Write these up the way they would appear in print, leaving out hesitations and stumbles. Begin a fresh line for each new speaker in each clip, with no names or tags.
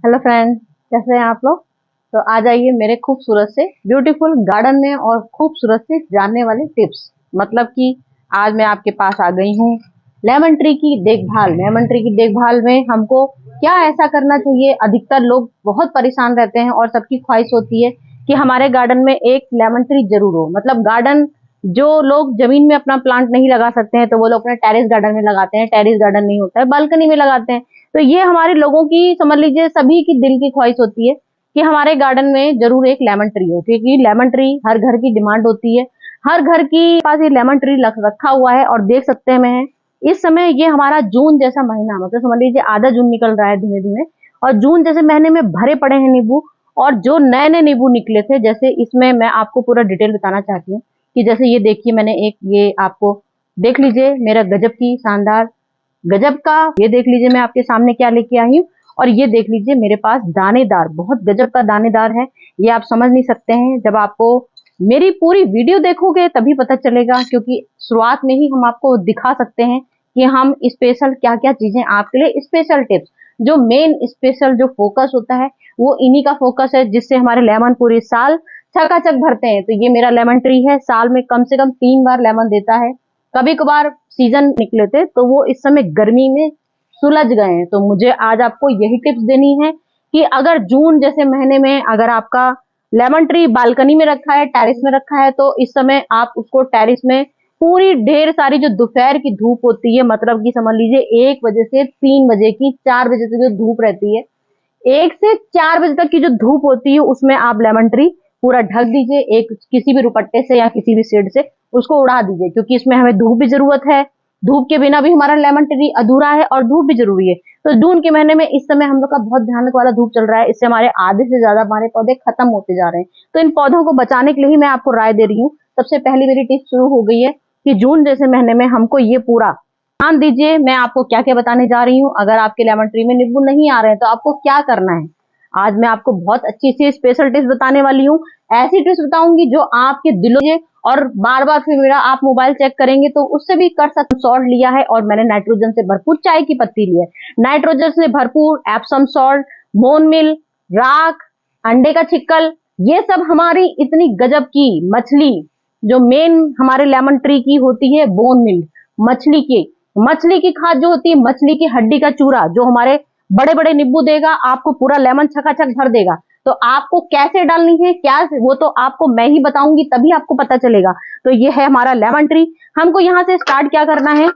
Hello friend, कैसे हैं आप लोग। तो आ जाइए मेरे खूबसूरत से ब्यूटीफुल गार्डन में और खूबसूरत से जानने वाले टिप्स। मतलब कि आज मैं आपके पास आ गई हूँ लेमन ट्री की देखभाल। लेमन ट्री की देखभाल में हमको क्या ऐसा करना चाहिए। अधिकतर लोग बहुत परेशान रहते हैं और सबकी ख्वाहिश होती है कि हमारे गार्डन में एक लेमन ट्री जरूर हो। मतलब गार्डन, जो लोग जमीन में अपना प्लांट नहीं लगा सकते हैं तो वो लोग अपने टेरेस गार्डन में लगाते हैं। टेरेस गार्डन नहीं होता है, बालकनी में लगाते हैं। तो ये हमारे लोगों की, समझ लीजिए सभी की दिल की ख्वाहिश होती है कि हमारे गार्डन में जरूर एक लेमन ट्री हो, क्योंकि लेमन ट्री हर घर की डिमांड होती है। हर घर की पास ये लेमन ट्री रखा हुआ है। और देख सकते हैं मैं इस समय ये हमारा जून जैसा महीना, मतलब समझ लीजिए आधा जून निकल रहा है धीमे धीमे। और जून जैसे महीने में भरे पड़े हैं नींबू। और जो नए नए नींबू निकले थे, जैसे इसमें मैं आपको पूरा डिटेल बताना चाहती हूँ कि जैसे ये देखिए, मैंने एक, ये आपको देख लीजिए मेरा गजब की शानदार, गजब का, ये देख लीजिए मैं आपके सामने क्या लेके आई हूँ। और ये देख लीजिए मेरे पास दानेदार, बहुत गजब का दानेदार है। ये आप समझ नहीं सकते हैं, जब आपको मेरी पूरी वीडियो देखोगे तभी पता चलेगा, क्योंकि शुरुआत में ही हम आपको दिखा सकते हैं कि हम स्पेशल क्या क्या चीजें आपके लिए, स्पेशल टिप्स, जो मेन स्पेशल जो फोकस होता है वो इन्हीं का फोकस है, जिससे हमारे लेमन पूरे साल चकाचक भरते हैं। तो ये मेरा लेमन ट्री है, साल में कम से कम 3 बार लेमन देता है। कभी कभार सीजन निकले थे तो वो इस समय गर्मी में सुलझ गए हैं। तो मुझे आज आपको यही टिप्स देनी है कि अगर जून जैसे महीने में अगर आपका लेमन ट्री बालकनी में रखा है, टेरिस में रखा है, तो इस समय आप उसको टेरिस में पूरी ढेर सारी जो दोपहर की धूप होती है, मतलब कि समझ लीजिए 1 बजे से 3 बजे की, 4 बजे तक जो धूप रहती है, 1 से 4 बजे तक की जो धूप होती है, उसमें आप लेमन ट्री पूरा ढक दीजिए, एक किसी भी रुपट्टे से या किसी भी शेड से उसको उड़ा दीजिए, क्योंकि इसमें हमें धूप भी जरूरत है। धूप के बिना भी हमारा लेमन ट्री अधूरा है और धूप भी जरूरी है। तो जून के महीने में इस समय हम लोग का बहुत भयानक वाला धूप चल रहा है, इससे हमारे आधे से ज्यादा हमारे पौधे खत्म होते जा रहे हैं। तो इन पौधों को बचाने के लिए ही मैं आपको राय दे रही हूँ। सबसे पहली मेरी टिप शुरू हो गई है कि जून जैसे महीने में हमको ये पूरा ध्यान दीजिए। मैं आपको क्या क्या बताने जा रही हूँ। अगर आपके लेमन ट्री में नींबू नहीं आ रहे हैं तो आपको क्या करना है। आज मैं आपको बहुत अच्छी सी स्पेशल टिप्स बताने वाली हूँ। ऐसी टिप्स बताऊंगी जो आपके दिलों में, और बार बार फिर मेरा आप मोबाइल चेक करेंगे तो उससे भी कर सकते। सॉल्ट लिया है और मैंने नाइट्रोजन से भरपूर चाय की पत्ती ली है, नाइट्रोजन से भरपूर एप्सम सॉल्ट, बोन मिल, राख, अंडे का छिक्कल, ये सब हमारी इतनी गजब की मछली, जो मेन हमारे लेमन ट्री की होती है बोन मिल, मछली की खाद जो होती है, मछली की हड्डी का चूरा, जो हमारे बड़े बड़े नींबू देगा, आपको पूरा लेमन छकाछक भर देगा। तो आपको कैसे डालनी है, क्या, वो तो आपको मैं ही बताऊंगी, तभी आपको पता चलेगा। तो ये है हमारा लेमन ट्री। हमको यहाँ से स्टार्ट क्या करना है,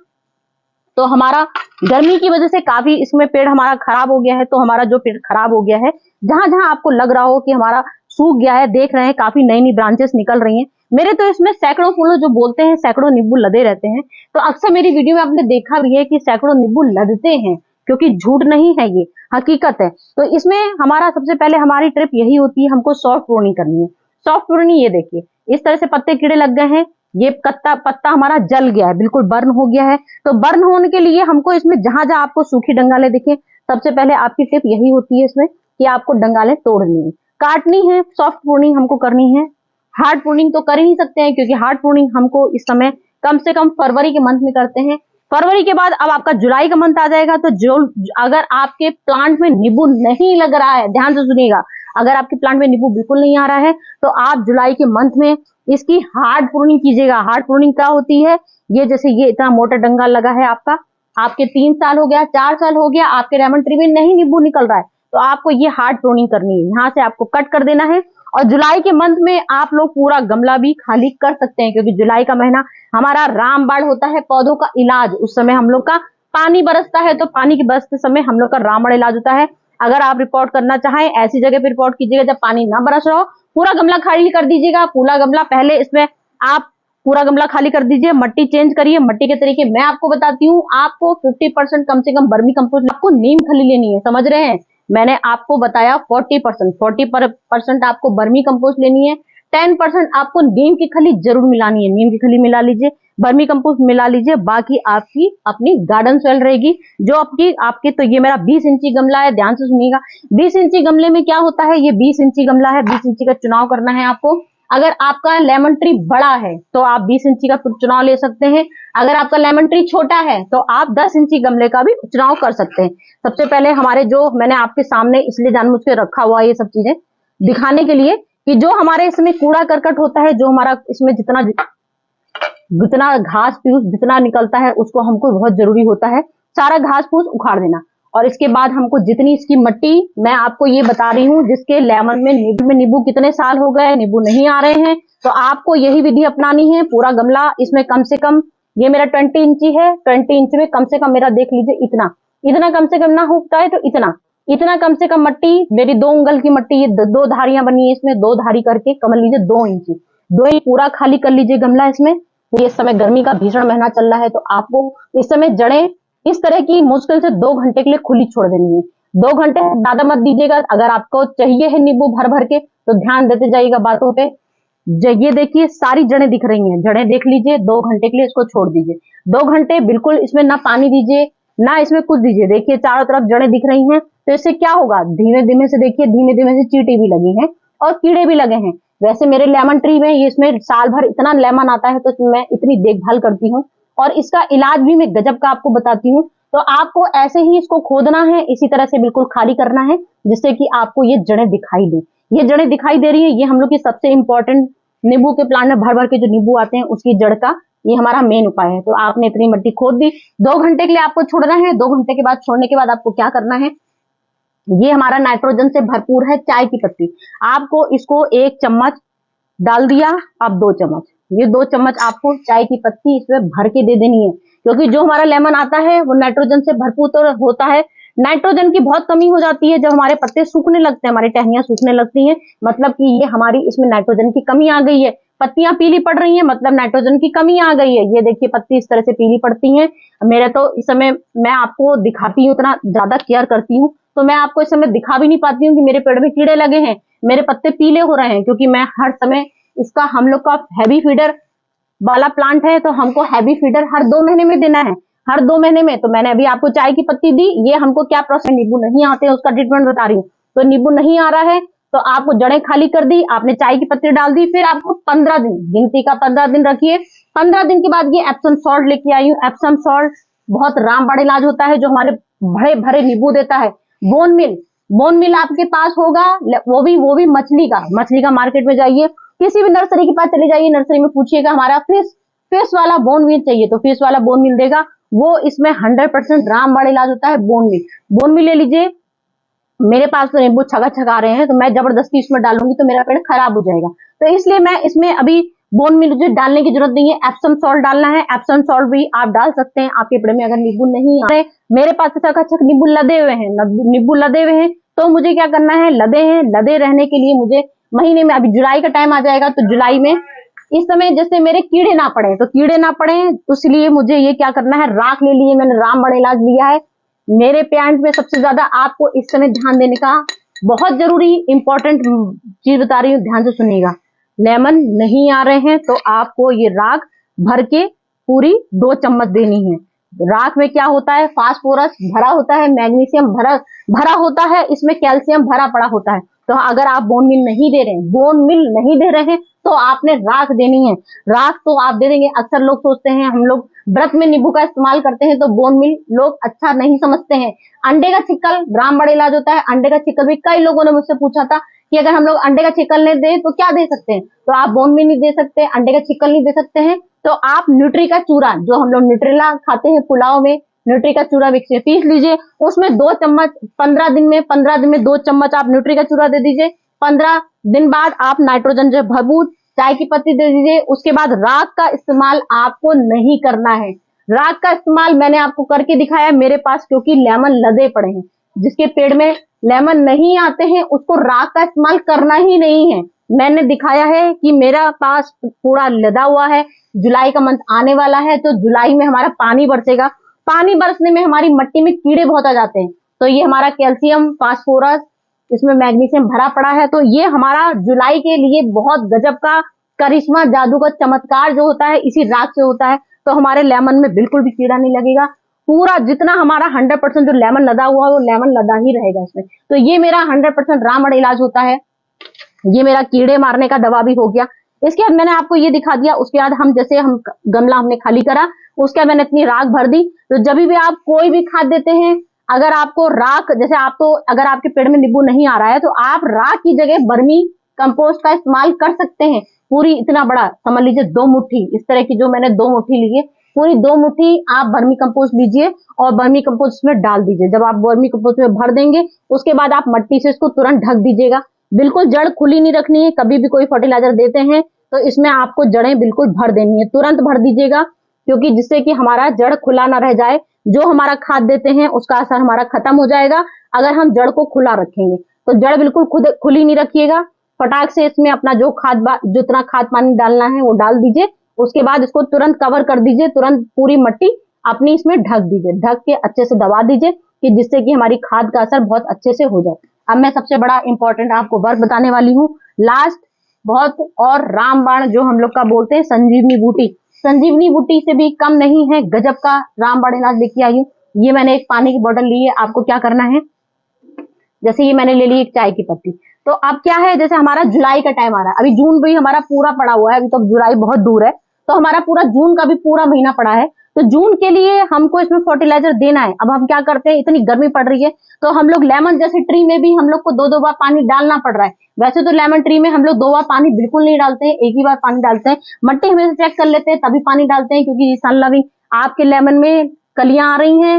तो हमारा गर्मी की वजह से काफी इसमें पेड़ हमारा खराब हो गया है। तो हमारा जो पेड़ खराब हो गया है, जहां जहां आपको लग रहा हो कि हमारा सूख गया है, देख रहे हैं काफी नई नई ब्रांचेस निकल रही हैं। मेरे तो इसमें सैकड़ों फूलों, जो बोलते हैं सैकड़ों नींबू लदे रहते हैं। तो अक्सर मेरी वीडियो में आपने देखा भी है कि सैकड़ों नींबू लदते हैं, क्योंकि झूठ नहीं है, ये हकीकत है। तो इसमें हमारा सबसे पहले हमारी ट्रिप यही होती है, हमको सॉफ्ट प्रूनिंग करनी है। सॉफ्ट प्रूनिंग, ये देखिए इस तरह से पत्ते कीड़े लग गए हैं, ये पत्ता हमारा जल गया है, बिल्कुल बर्न हो गया है। तो बर्न होने के लिए हमको इसमें जहां जहां आपको सूखी डंगाले दिखे, सबसे पहले आपकी टिप यही होती है इसमें कि आपको डंगाले तोड़नी है, काटनी है। सॉफ्ट प्रूनिंग हमको करनी है। हार्ड प्रूनिंग तो कर ही नहीं सकते हैं, क्योंकि हार्ड प्रूनिंग हमको इस समय कम से कम फरवरी के मंथ में करते हैं। फरवरी के बाद अब आपका जुलाई का मंथ आ जाएगा। तो जो, अगर आपके प्लांट में नींबू नहीं लग रहा है, ध्यान से सुनिएगा, अगर आपके प्लांट में नींबू बिल्कुल नहीं आ रहा है तो आप जुलाई के मंथ में इसकी हार्ड प्रूनिंग कीजिएगा। हार्ड प्रूनिंग क्या होती है, ये जैसे ये इतना मोटा डंगा लगा है आपका, आपके 3 साल हो गया, 4 साल हो गया, आपके लेमन ट्री में नहीं नींबू निकल रहा है, तो आपको ये हार्ड प्रूनिंग करनी है। यहाँ से आपको कट कर देना है। और जुलाई के मंथ में आप लोग पूरा गमला भी खाली कर सकते हैं, क्योंकि जुलाई का महीना हमारा रामबाण होता है, पौधों का इलाज। उस समय हम लोग का पानी बरसता है, तो पानी के बरसते समय हम लोग का रामबाण इलाज होता है। अगर आप रिपोर्ट करना चाहें, ऐसी जगह पे रिपोर्ट कीजिएगा जब पानी ना बरस रहा हो। पूरा गमला खाली कर दीजिएगा, पूरा गमला पहले इसमें आप पूरा गमला खाली कर दीजिए, मट्टी चेंज करिए। मट्टी के तरीके मैं आपको बताती हूँ। आपको 50% कम से कम वर्मी कंपोस्ट, आपको नीम खली लेनी है, समझ रहे हैं। मैंने आपको बताया 40% आपको वर्मी कंपोस्ट लेनी है, 10% आपको नीम की खली जरूर मिलानी है। नीम की खली मिला लीजिए, वर्मी कंपोस्ट मिला लीजिए, बाकी आपकी अपनी गार्डन सॉइल रहेगी जो आपके तो ये मेरा 20 इंची गमला है, ध्यान से सुनिएगा। 20 इंची गमले में क्या होता है, ये 20 इंची गमला है, 20 इंची का चुनाव करना है आपको। अगर आपका लेमन ट्री बड़ा है तो आप 20 इंची का चुनाव ले सकते हैं। अगर आपका लेमन ट्री छोटा है तो आप 10 इंची गमले का भी चुनाव कर सकते हैं। सबसे पहले हमारे जो मैंने आपके सामने इसलिए जानबूझ के रखा हुआ ये सब चीजें दिखाने के लिए कि जो हमारे इसमें कूड़ा करकट होता है, जो हमारा इसमें जितना घास फूस जितना निकलता है उसको हमको बहुत जरूरी होता है सारा घास फूस उखाड़ देना। और इसके बाद हमको जितनी इसकी मट्टी, मैं आपको ये बता रही हूँ जिसके लेमन में नींबू कितने साल हो गए, नींबू नहीं आ रहे हैं, तो आपको यही विधि अपनानी है। पूरा गमला इसमें कम से कम, ये मेरा 20 इंची है, 20 इंच में कम से कम मेरा देख लीजिए इतना कम से कम ना उगता है तो इतना कम से कम मट्टी, मेरी 2 उंगल की मट्टी, ये 2 धारियां बनी है इसमें, 2 धारी करके कमल लीजिए 2 इंची, 2 इंच पूरा खाली कर लीजिए गमला इसमें। ये इस समय गर्मी का भीषण महीना चल रहा है तो आपको इस समय जड़ें इस तरह की मुश्किल से 2 घंटे के लिए खुली छोड़ देनी है। 2 घंटे ज्यादा मत दीजिएगा। अगर आपको चाहिए है नींबू भर भर के तो ध्यान देते जाइएगा बातों पे। ये देखिए सारी जड़ें दिख रही हैं, जड़ें देख लीजिए। 2 घंटे के लिए इसको छोड़ दीजिए। 2 घंटे बिल्कुल इसमें ना पानी दीजिए ना इसमें कुछ दीजिए। देखिए चारों तरफ जड़ें दिख रही हैं, तो इससे क्या होगा, धीमे धीमे से देखिए, धीमे धीमे से चींटी भी लगी हैं और कीड़े भी लगे हैं। वैसे मेरे लेमन ट्री में ये इसमें साल भर इतना लेमन आता है तो मैं इतनी देखभाल करती हूँ और इसका इलाज भी मैं गजब का आपको बताती हूँ। तो आपको ऐसे ही इसको खोदना है, इसी तरह से बिल्कुल खाली करना है जिससे कि आपको ये जड़ें दिखाई दे। ये जड़ें दिखाई दे रही है, ये हम लोग की सबसे इंपॉर्टेंट नींबू के प्लांट में भर भर के जो नींबू आते हैं उसकी जड़ का ये हमारा मेन उपाय है। तो आपने इतनी मिट्टी खोद दी, 2 घंटे के लिए आपको छोड़ना है। 2 घंटे के बाद छोड़ने के बाद आपको क्या करना है, ये हमारा नाइट्रोजन से भरपूर है चाय की पत्ती, आपको इसको 1 चम्मच डाल दिया, अब 2 चम्मच, ये 2 चम्मच आपको चाय की पत्ती इसमें भर के दे देनी है। क्योंकि जो हमारा लेमन आता है वो नाइट्रोजन से भरपूर तो होता है, नाइट्रोजन की बहुत कमी हो जाती है जब हमारे पत्ते सूखने लगते हैं, हमारी टहनियां सूखने लगती हैं, मतलब कि ये हमारी इसमें नाइट्रोजन की कमी आ गई है। पत्तियां पीली पड़ रही हैं मतलब नाइट्रोजन की कमी आ गई है। ये देखिए पत्ती इस तरह से पीली पड़ती हैं। मेरे तो इस समय मैं आपको दिखाती हूँ, इतना ज्यादा केयर करती हूँ तो मैं आपको इस समय दिखा भी नहीं पाती हूँ कि मेरे पेड़ में कीड़े लगे हैं, मेरे पत्ते पीले हो रहे हैं, क्योंकि मैं हर समय इसका, हम लोग का हैवी फीडर वाला प्लांट है तो हमको हैवी फीडर हर 2 महीने में देना है, हर 2 महीने में। तो मैंने अभी आपको चाय की पत्ती दी, ये हमको क्या प्रोसेस, नींबू नहीं आते हैं उसका ट्रीटमेंट बता रही हूँ। तो नींबू नहीं आ रहा है तो आपको जड़ें खाली कर दी, आपने चाय की पत्ती डाल दी, फिर आपको 15 दिन, गिनती का 15 दिन रखिए। 15 दिन के बाद ये एप्सम सॉल्ट लेके आई हूँ। एप्सम सॉल्ट बहुत रामबाण इलाज होता है जो हमारे भरे भरे नींबू देता है। बोन मिल आपके पास होगा, वो भी मछली का मार्केट में जाइए, किसी भी नर्सरी के पास चले जाइए, नर्सरी में पूछिएगा हमारा फिश वाला बोन मिल चाहिए तो फिश वाला बोन मिल देगा। वो इसमें 100% रामबाण इलाज होता है। बोन मिल ले लीजिए। मेरे पास तो नींबू छगा रहे हैं तो मैं जबरदस्ती इसमें डालूंगी तो मेरा पेड़ खराब हो जाएगा, तो इसलिए मैं इसमें अभी बोन मिल डालने की जरूरत नहीं है। एप्सम सॉल्ट डालना है, एप्सम सॉल्ट भी आप डाल सकते हैं आपके पेड़ में अगर नींबू नहीं आ रहे। मेरे पास चकाचक नींबू लदे हुए हैं तो मुझे क्या करना है, लदे रहने के लिए मुझे महीने में, अभी जुलाई का टाइम आ जाएगा तो जुलाई में इस समय जैसे मेरे कीड़े ना पड़े तो इसलिए मुझे ये क्या करना है, राख ले लिए मैंने, रामबाण इलाज लिया है। मेरे प्लांट में सबसे ज्यादा आपको इस समय ध्यान देने का बहुत जरूरी इंपॉर्टेंट चीज बता रही हूँ, ध्यान से सुनिएगा। लेमन नहीं आ रहे हैं तो आपको ये राख भर के पूरी 2 चम्मच देनी है। राख में क्या होता है, फास्फोरस भरा होता है, मैग्नीशियम भरा होता है, इसमें कैल्शियम भरा पड़ा होता है। तो अगर आप बोन मिल नहीं दे रहे हैं तो आपने राख देनी है। राख तो आप दे देंगे। अक्सर लोग सोचते हैं, हम लोग व्रत में नींबू का इस्तेमाल करते हैं तो बोन मिल लोग अच्छा नहीं समझते हैं। अंडे का छिक्कल रामबाण इलाज होता है। अंडे का छिक्कल भी कई लोगों ने मुझसे पूछा था कि अगर हम लोग अंडे का छिक्कल नहीं दे तो क्या दे सकते हैं, तो आप बोन मिल नहीं दे सकते, अंडे का छिक्कल नहीं दे सकते हैं तो आप न्यूट्री का चूरा, जो हम लोग न्यूट्रेला खाते हैं पुलाव में, न्यूट्री का चूरा मिक्स में पीस लीजिए, उसमें 2 चम्मच 15 दिन में 2 चम्मच आप न्यूट्री का चूरा दे दीजिए। 15 दिन बाद आप नाइट्रोजन जो भरपूर चाय की पत्ती दे दीजिए। उसके बाद राख का इस्तेमाल आपको नहीं करना है। राख का इस्तेमाल मैंने आपको करके दिखाया मेरे पास, क्योंकि लेमन लदे पड़े हैं, जिसके पेड़ में लेमन नहीं आते हैं उसको राख का इस्तेमाल करना ही नहीं है। मैंने दिखाया है कि मेरा पास पूरा लदा हुआ है, जुलाई का मंथ आने वाला है तो जुलाई में हमारा पानी बरसेगा, पानी बरसने में हमारी मिट्टी में कीड़े बहुत आ जाते हैं, तो ये हमारा कैल्शियम, फास्फोरस, इसमें मैग्नीशियम भरा पड़ा है, तो ये हमारा जुलाई के लिए बहुत गजब का करिश्मा, जादू का चमत्कार जो होता है इसी राख से होता है। तो हमारे लेमन में बिल्कुल भी कीड़ा नहीं लगेगा। पूरा जितना हमारा 100% जो लेमन लदा हुआ है वो लेमन लदा ही रहेगा इसमें। तो ये मेरा 100% रामबाण इलाज होता है। ये मेरा कीड़े मारने का दवा भी हो गया। इसके बाद मैंने आपको ये दिखा दिया। उसके बाद हम जैसे हम गमला हमने खाली करा, उसके बाद मैंने इतनी राख भर दी। तो जब भी आप कोई भी खाद देते हैं, अगर आपको राख, जैसे आप तो अगर आपके पेड़ में नींबू नहीं आ रहा है तो आप राख की जगह बर्मी कंपोस्ट का इस्तेमाल कर सकते हैं। पूरी इतना बड़ा समझ लीजिए 2 मुट्ठी, इस तरह की जो मैंने 2 मुट्ठी ली है, पूरी 2 मुट्ठी आप बर्मी कंपोस्ट लीजिए और बर्मी कंपोस्ट में डाल दीजिए। जब आप बर्मी कंपोस्ट में भर देंगे, उसके बाद आप मट्टी से इसको तुरंत ढक दीजिएगा। बिल्कुल जड़ खुली नहीं रखनी है। कभी भी कोई फर्टिलाइजर देते हैं तो इसमें आपको जड़ें बिल्कुल भर देनी है, तुरंत भर दीजिएगा, क्योंकि जिससे कि हमारा जड़ खुला ना रह जाए। जो हमारा खाद देते हैं उसका असर हमारा खत्म हो जाएगा अगर हम जड़ को खुला रखेंगे। तो जड़ बिल्कुल खुली नहीं रखिएगा। फटाक से इसमें अपना जो जितना खाद पानी डालना है वो डाल दीजिए। उसके बाद इसको तुरंत कवर कर दीजिए, तुरंत पूरी मट्टी अपनी इसमें ढक दीजिए, ढक के अच्छे से दबा दीजिए कि जिससे कि हमारी खाद का असर बहुत अच्छे से हो जाए। अब मैं सबसे बड़ा इंपॉर्टेंट आपको वर्क बताने वाली हूँ, लास्ट बहुत, और रामबाण जो हम लोग का बोलते हैं, संजीवनी बूटी। संजीवनी बूटी से भी कम नहीं है, गजब का रामबाण इलाज लेके आई हूँ। ये मैंने एक पानी की बोतल ली है। आपको क्या करना है, जैसे ये मैंने ले ली एक चाय की पत्ती। तो अब क्या है, जैसे हमारा जुलाई का टाइम आ रहा है, अभी जून भी हमारा पूरा पड़ा हुआ है, अभी तो जुलाई बहुत दूर है, तो हमारा पूरा जून का भी पूरा महीना पड़ा है। तो जून के लिए हमको इसमें फर्टिलाइजर देना है। अब हम क्या करते हैं, इतनी गर्मी पड़ रही है तो हम लोग लेमन जैसे ट्री में भी हम लोग को 2-2 बार पानी डालना पड़ रहा है। वैसे तो लेमन ट्री में हम लोग 2 बार पानी बिल्कुल नहीं डालते हैं, एक ही बार पानी डालते हैं। मट्टी हमेशा चेक कर लेते हैं तभी पानी डालते हैं, क्योंकि सन लविंग आपके लेमन में कलियां आ रही हैं,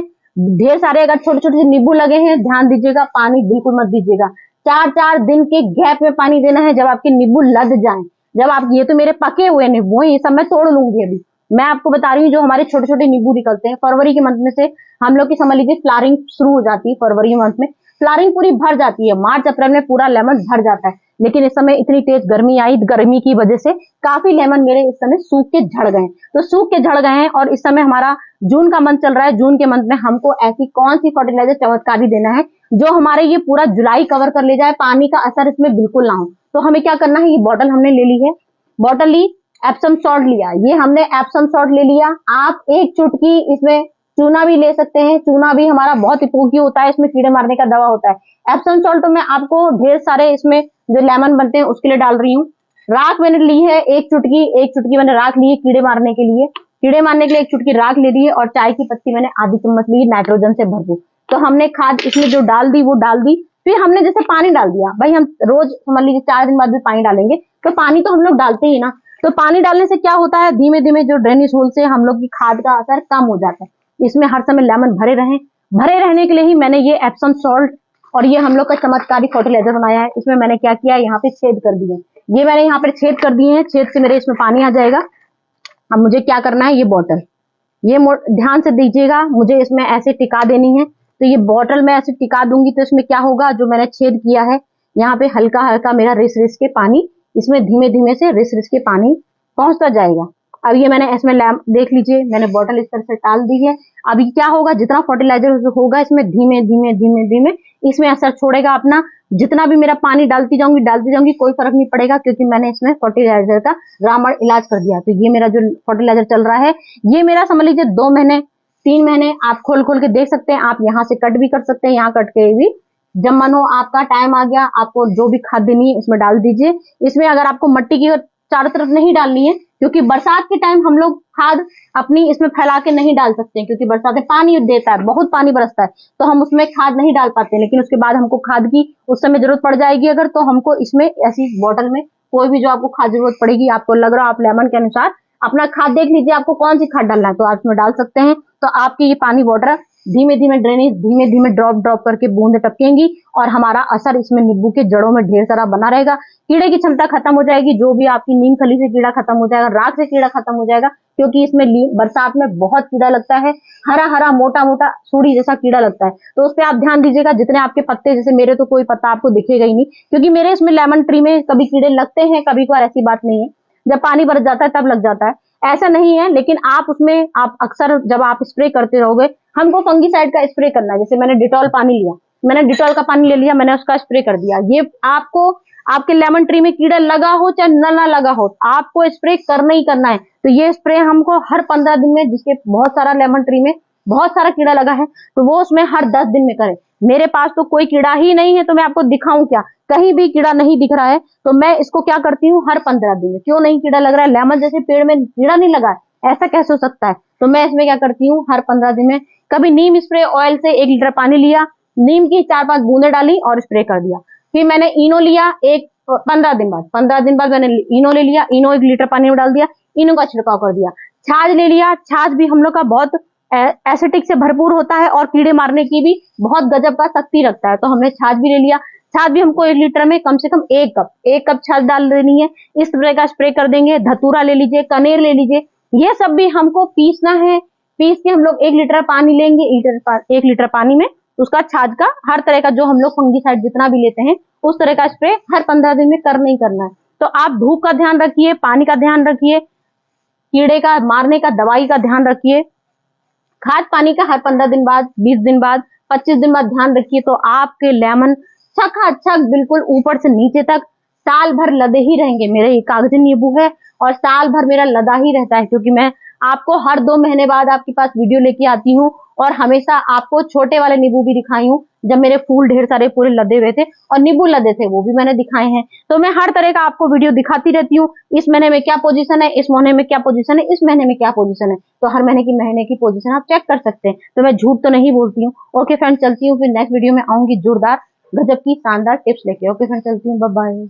ढेर सारे अगर छोटे छोटे नींबू लगे हैं, ध्यान दीजिएगा पानी बिल्कुल मत दीजिएगा। 4-4 दिन के गैप में पानी देना है, जब आपके नींबू लद जाएं। जब आप, ये तो मेरे पके हुए नींबू हैं, ये सब मैं तोड़ लूंगी अभी। मैं आपको बता रही हूँ जो हमारे छोटे छोटे नींबू निकलते हैं, फरवरी के मंथ में से हम लोग की समझ लीजिए फ्लावरिंग शुरू हो जाती है। फरवरी मंथ में फ्लावरिंग पूरी भर जाती है, मार्च अप्रैल में पूरा लेमन भर जाता है। लेकिन इस समय इतनी तेज गर्मी आई, गर्मी की वजह से काफी लेमन मेरे इस समय सूख के झड़ गए। तो सूख के झड़ गए हैं, और इस समय हमारा जून का मंथ चल रहा है। जून के मंथ में हमको ऐसी कौन सी फर्टिलाइजर चमत्कारी देना है जो हमारे ये पूरा जुलाई कवर कर ले जाए, पानी का असर इसमें बिल्कुल ना हो। तो हमें क्या करना है, ये बॉटल हमने ले ली है, बॉटल ली, एप्सम सॉल्ट लिया, ये हमने एप्सम सॉल्ट ले लिया। आप एक चुटकी इसमें चूना भी ले सकते हैं, चूना भी हमारा बहुत उपयोगी होता है, इसमें कीड़े मारने का दवा होता है। एप्सम सॉल्ट तो मैं आपको ढेर सारे इसमें जो लेमन बनते हैं उसके लिए डाल रही हूँ। राख मैंने ली है एक चुटकी मैंने राख ली है कीड़े मारने के लिए, कीड़े मारने के लिए एक चुटकी राख ले ली है, और चाय की पत्ती मैंने आधी चम्मच ली नाइट्रोजन से भरपूर। तो हमने खाद इसमें जो डाल दी वो डाल दी। फिर हमने जैसे पानी डाल दिया, भाई हम रोज समझ लीजिए 4 दिन बाद भी पानी डालेंगे, तो पानी तो हम लोग डालते ही ना। तो पानी डालने से क्या होता है, धीमे धीमे जो ड्रेनेज होल से हम लोग की खाद का असर कम हो जाता है। इसमें हर समय लेमन भरे रहने के लिए ही मैंने ये एप्सम सॉल्ट और ये हम लोग का चमत्कारी फर्टिलाइजर बनाया है। इसमें मैंने क्या किया, यहाँ पे छेद कर दिए, ये मैंने यहाँ पे छेद कर दिए हैं, छेद से मेरे इसमें पानी आ जाएगा। अब मुझे क्या करना है, ये बॉटल, ये ध्यान से दीजिएगा, मुझे इसमें ऐसे टिका देनी है। तो ये बॉटल में ऐसे टिका दूंगी तो इसमें क्या होगा, जो मैंने छेद किया है यहाँ पे हल्का हल्का मेरा रिस रिस के पानी इसमें धीमे धीमे से रिस रिस के पानी पहुंचता जाएगा। अब ये मैंने इसमें लैम्प देख लीजिए, मैंने बॉटल इस तरह से डाल दी है। अभी क्या होगा, जितना फर्टिलाइजर होगा इसमें धीमे धीमे धीमे धीमे इसमें असर छोड़ेगा अपना। जितना भी मेरा पानी डालती जाऊंगी कोई फर्क नहीं पड़ेगा, क्योंकि मैंने इसमें फर्टिलाइजर का रामबाण इलाज कर दिया। तो ये मेरा जो फर्टिलाइजर चल रहा है, ये मेरा समझ लीजिए 2 महीने 3 महीने आप खोल खोल के देख सकते हैं। आप यहाँ से कट भी कर सकते हैं, यहाँ कट के भी, जब मन हो आपका टाइम आ गया, आपको जो भी खाद देनी है इसमें डाल दीजिए। इसमें अगर आपको मट्टी की चारों तरफ नहीं डालनी है, क्योंकि बरसात के टाइम हम लोग खाद अपनी इसमें फैला के नहीं डाल सकते हैं, क्योंकि बरसात में पानी देता है, बहुत पानी बरसता है, तो हम उसमें खाद नहीं डाल पाते। लेकिन उसके बाद हमको खाद की उस समय जरूरत पड़ जाएगी अगर, तो हमको इसमें ऐसी बॉटल में कोई भी जो आपको खाद जरूरत पड़ेगी, आपको लग रहा है आप लेमन के अनुसार अपना खाद देख लीजिए आपको कौन सी खाद डालना है, तो आप इसमें डाल सकते हैं। तो आपकी ये पानी वाटर धीमे धीमे ड्रेनेज धीमे धीमे ड्रॉप करके बूंद टपकेंगी, और हमारा असर इसमें नींबू के जड़ों में ढेर सारा बना रहेगा। कीड़े की क्षमता खत्म हो जाएगी, जो भी आपकी नीम खली से कीड़ा खत्म हो जाएगा, राख से कीड़ा खत्म हो जाएगा, क्योंकि इसमें बरसात में बहुत कीड़ा लगता है, हरा हरा मोटा मोटा सूड़ी जैसा कीड़ा लगता है। तो उस पर आप ध्यान दीजिएगा। जितने आपके पत्ते, जैसे मेरे तो कोई पत्ता आपको दिखेगा ही नहीं, क्योंकि मेरे इसमें लेमन ट्री में कभी कीड़े लगते हैं, कभी कभार, ऐसी बात नहीं है, जब पानी बरस जाता है तब लग जाता है, ऐसा नहीं है। लेकिन आप उसमें आप अक्सर जब आप स्प्रे करते रहोगे, हमको फंगीसाइड का स्प्रे करना है। जैसे मैंने डिटॉल पानी लिया, मैंने डिटॉल का पानी ले लिया, मैंने उसका स्प्रे कर दिया। ये आपको आपके लेमन ट्री में कीड़ा लगा हो चाहे ना लगा हो, आपको स्प्रे करना ही करना है। तो ये स्प्रे हमको हर 15 दिन में, जिसके बहुत सारा लेमन ट्री में बहुत सारा कीड़ा लगा है, तो वो उसमें हर 10 दिन में करें। मेरे पास तो कोई कीड़ा ही नहीं है, तो मैं आपको दिखाऊं क्या? कहीं भी कीड़ा नहीं दिख रहा है, तो मैं इसको क्या करती हूँ, हर 15 दिन में। क्यों नहीं कीड़ा लग रहा है? लेमन जैसे पेड़ में कीड़ा नहीं लगा है, ऐसा कैसे हो सकता है? तो मैं इसमें क्या करती हूँ, हर 15 दिन में कभी नीम स्प्रे ऑयल से 1 लीटर पानी लिया, नीम की 4-5 बूंदे डाली और स्प्रे कर दिया। फिर मैंने इनो लिया, 15 दिन बाद मैंने इनो ले लिया, इनो 1 लीटर पानी में डाल दिया, इनो का छिड़काव कर दिया। छाछ ले लिया, छाछ भी हम लोग का बहुत एसिटिक से भरपूर होता है और कीड़े मारने की भी बहुत गजब का शक्ति रखता है, तो हमने छाछ भी ले लिया। छाछ भी हमको 1 लीटर में कम से कम 1 कप छाछ डाल देनी है। इस तरह का स्प्रे कर देंगे। धतूरा ले लीजिए, कनेर ले लीजिए, ये सब भी हमको पीसना है। पीस के हम लोग 1 लीटर पानी लेंगे, 1 लीटर पानी में उसका छाछ का हर तरह का जो हम लोग फंगीसाइड जितना भी लेते हैं उस तरह का स्प्रे हर 15 दिन में करना ही करना है। तो आप धूप का ध्यान रखिए, पानी का ध्यान रखिए, कीड़े का मारने का दवाई का ध्यान रखिए, खाद पानी का हर 15 दिन बाद, 20 दिन बाद, 25 दिन बाद ध्यान रखिए, तो आपके लेमन छक बिल्कुल ऊपर से नीचे तक साल भर लदे ही रहेंगे। मेरे ये कागजी नींबू है और साल भर मेरा लदा ही रहता है, क्योंकि मैं आपको हर 2 महीने बाद आपके पास वीडियो लेके आती हूँ और हमेशा आपको छोटे वाले नींबू भी दिखाई हूँ, जब मेरे फूल ढेर सारे पूरे लदे हुए थे और नींबू लदे थे वो भी मैंने दिखाए हैं। तो मैं हर तरह का आपको वीडियो दिखाती रहती हूँ। इस महीने में क्या पोजीशन है, इस महीने में क्या पोजीशन है, इस महीने में क्या पोजीशन है, तो हर महीने की पोजीशन आप चेक कर सकते हैं। तो मैं झूठ तो नहीं बोलती हूँ। ओके फ्रेंड्स, चलती हूँ, फिर नेक्स्ट वीडियो में आऊंगी जोरदार गजब की शानदार टिप्स लेके। ओके फ्रेंड्स, चलती हूँ, बाय बाय।